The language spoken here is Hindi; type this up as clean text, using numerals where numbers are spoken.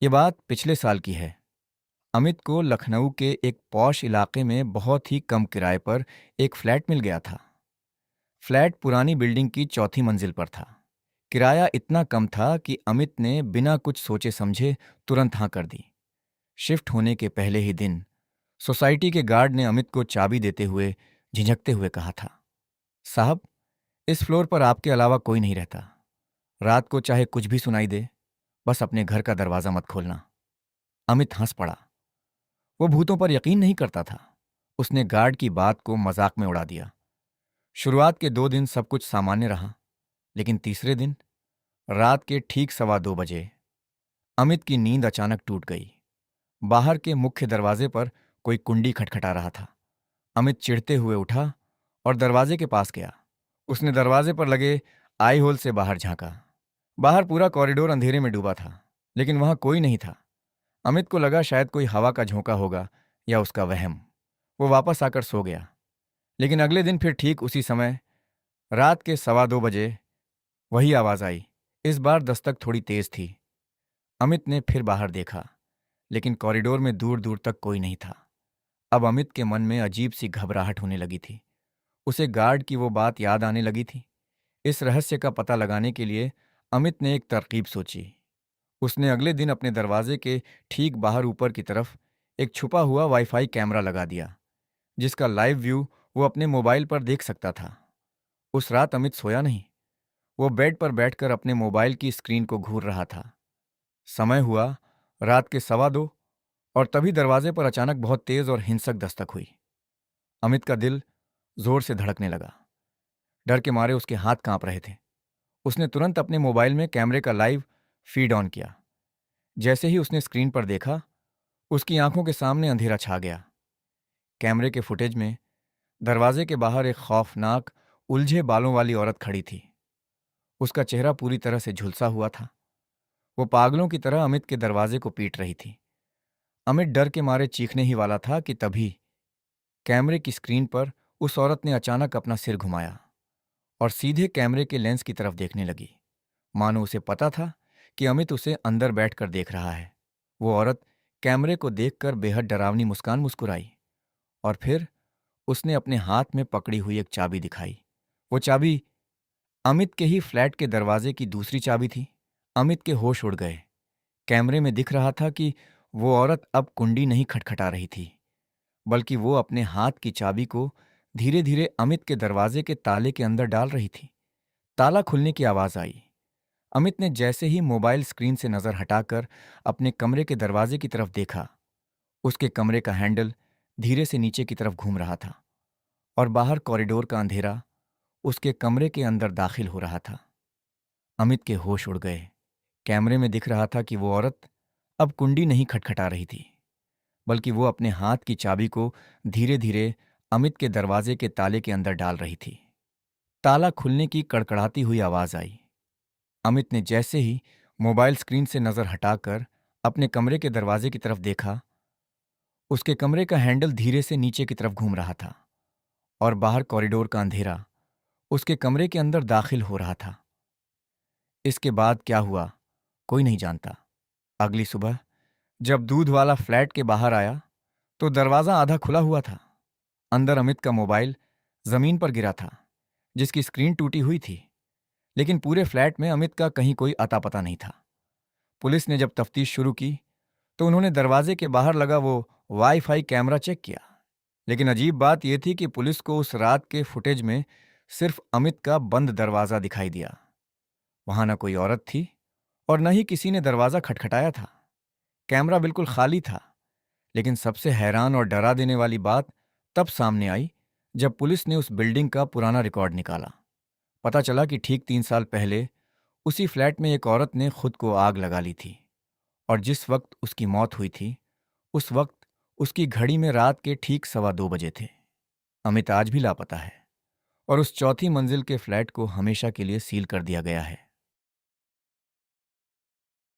ये बात पिछले साल की है। अमित को लखनऊ के एक पॉश इलाके में बहुत ही कम किराए पर एक फ्लैट मिल गया था। फ्लैट पुरानी बिल्डिंग की चौथी मंजिल पर था। किराया इतना कम था कि अमित ने बिना कुछ सोचे समझे तुरंत हाँ कर दी। शिफ्ट होने के पहले ही दिन सोसाइटी के गार्ड ने अमित को चाबी देते हुए झिझकते हुए कहा था, साहब, इस फ्लोर पर आपके अलावा कोई नहीं रहता। रात को चाहे कुछ भी सुनाई दे, बस अपने घर का दरवाज़ा मत खोलना। अमित हंस पड़ा। वो भूतों पर यकीन नहीं करता था। उसने गार्ड की बात को मजाक में उड़ा दिया। शुरुआत के 2 दिन सब कुछ सामान्य रहा, लेकिन तीसरे दिन रात के ठीक 2:15 बजे अमित की नींद अचानक टूट गई। बाहर के मुख्य दरवाजे पर कोई कुंडी खटखटा रहा था। अमित चिढ़ते हुए उठा और दरवाजे के पास गया। उसने दरवाजे पर लगे आई होल से बाहर झांका। बाहर पूरा कॉरिडोर अंधेरे में डूबा था, लेकिन वहां कोई नहीं था। अमित को लगा शायद कोई हवा का झोंका होगा या उसका वहम। वो वापस आकर सो गया। लेकिन अगले दिन फिर ठीक उसी समय, रात के 2:15 बजे, वही आवाज आई। इस बार दस्तक थोड़ी तेज थी। अमित ने फिर बाहर देखा, लेकिन कॉरिडोर में दूर दूर तक कोई नहीं था। अब अमित के मन में अजीब सी घबराहट होने लगी थी। उसे गार्ड की वो बात याद आने लगी थी। इस रहस्य का पता लगाने के लिए अमित ने एक तरकीब सोची। उसने अगले दिन अपने दरवाजे के ठीक बाहर ऊपर की तरफ एक छुपा हुआ वाईफाई कैमरा लगा दिया, जिसका लाइव व्यू वो अपने मोबाइल पर देख सकता था। उस रात अमित सोया नहीं। वो बेड पर बैठकर अपने मोबाइल की स्क्रीन को घूर रहा था। समय हुआ रात के 2:15 और तभी दरवाजे पर अचानक बहुत तेज और हिंसक दस्तक हुई। अमित का दिल जोर से धड़कने लगा। डर के मारे उसके हाथ कांप रहे थे। उसने तुरंत अपने मोबाइल में कैमरे का लाइव फीड ऑन किया। जैसे ही उसने स्क्रीन पर देखा, उसकी आंखों के सामने अंधेरा छा गया। कैमरे के फुटेज में दरवाजे के बाहर एक खौफनाक, उलझे बालों वाली औरत खड़ी थी। उसका चेहरा पूरी तरह से झुलसा हुआ था। वो पागलों की तरह अमित के दरवाजे को पीट रही थी। अमित डर के मारे चीखने ही वाला था कि तभी कैमरे की स्क्रीन पर उस औरत ने अचानक अपना सिर घुमाया और सीधे कैमरे के लेंस की तरफ देखने लगी, मानो उसे पता था कि अमित उसे अंदर बैठकर देख रहा है। वो औरत कैमरे को देखकर बेहद डरावनी मुस्कान मुस्कुराई और फिर उसने अपने हाथ में पकड़ी हुई एक चाबी दिखाई। वो चाबी अमित के ही फ्लैट के दरवाजे की दूसरी चाबी थी। अमित के होश उड़ गए। कैमरे में दिख रहा था कि वो औरत अब कुंडी नहीं खटखटा रही थी, बल्कि वो अपने हाथ की चाबी को धीरे धीरे अमित के दरवाजे के ताले के अंदर डाल रही थी। ताला खुलने की आवाज आई। अमित ने जैसे ही मोबाइल स्क्रीन से नजर हटाकर अपने कमरे के दरवाजे की तरफ देखा, उसके कमरे का हैंडल धीरे से नीचे की तरफ घूम रहा था और बाहर कॉरिडोर का अंधेरा उसके कमरे के अंदर दाखिल हो रहा था। अमित के होश उड़ गए। कैमरे में दिख रहा था कि वो औरत अब कुंडी नहीं खटखटा रही थी, बल्कि वो अपने हाथ की चाबी को धीरे धीरे अमित के दरवाजे के ताले के अंदर डाल रही थी। ताला खुलने की कड़कड़ाती हुई आवाज आई। अमित ने जैसे ही मोबाइल स्क्रीन से नजर हटाकर अपने कमरे के दरवाजे की तरफ देखा, उसके कमरे का हैंडल धीरे से नीचे की तरफ घूम रहा था और बाहर कॉरिडोर का अंधेरा उसके कमरे के अंदर दाखिल हो रहा था। इसके बाद क्या हुआ, कोई नहीं जानता। अगली सुबह जब दूध वाला फ्लैट के बाहर आया, तो दरवाजा आधा खुला हुआ था। अंदर अमित का मोबाइल जमीन पर गिरा था, जिसकी स्क्रीन टूटी हुई थी। लेकिन पूरे फ्लैट में अमित का कहीं कोई अता पता नहीं था। पुलिस ने जब तफ्तीश शुरू की, तो उन्होंने दरवाजे के बाहर लगा वो वाईफाई कैमरा चेक किया। लेकिन अजीब बात यह थी कि पुलिस को उस रात के फुटेज में सिर्फ अमित का बंद दरवाजा दिखाई दिया। वहां न कोई औरत थी और न ही किसी ने दरवाजा खटखटाया था। कैमरा बिल्कुल खाली था। लेकिन सबसे हैरान और डरा देने वाली बात तब सामने आई जब पुलिस ने उस बिल्डिंग का पुराना रिकॉर्ड निकाला। पता चला कि ठीक 3 साल पहले उसी फ्लैट में एक औरत ने खुद को आग लगा ली थी और जिस वक्त उसकी मौत हुई थी, उस वक्त उसकी घड़ी में रात के ठीक 2:15 बजे थे। अमित आज भी लापता है और उस चौथी मंजिल के फ्लैट को हमेशा के लिए सील कर दिया गया है।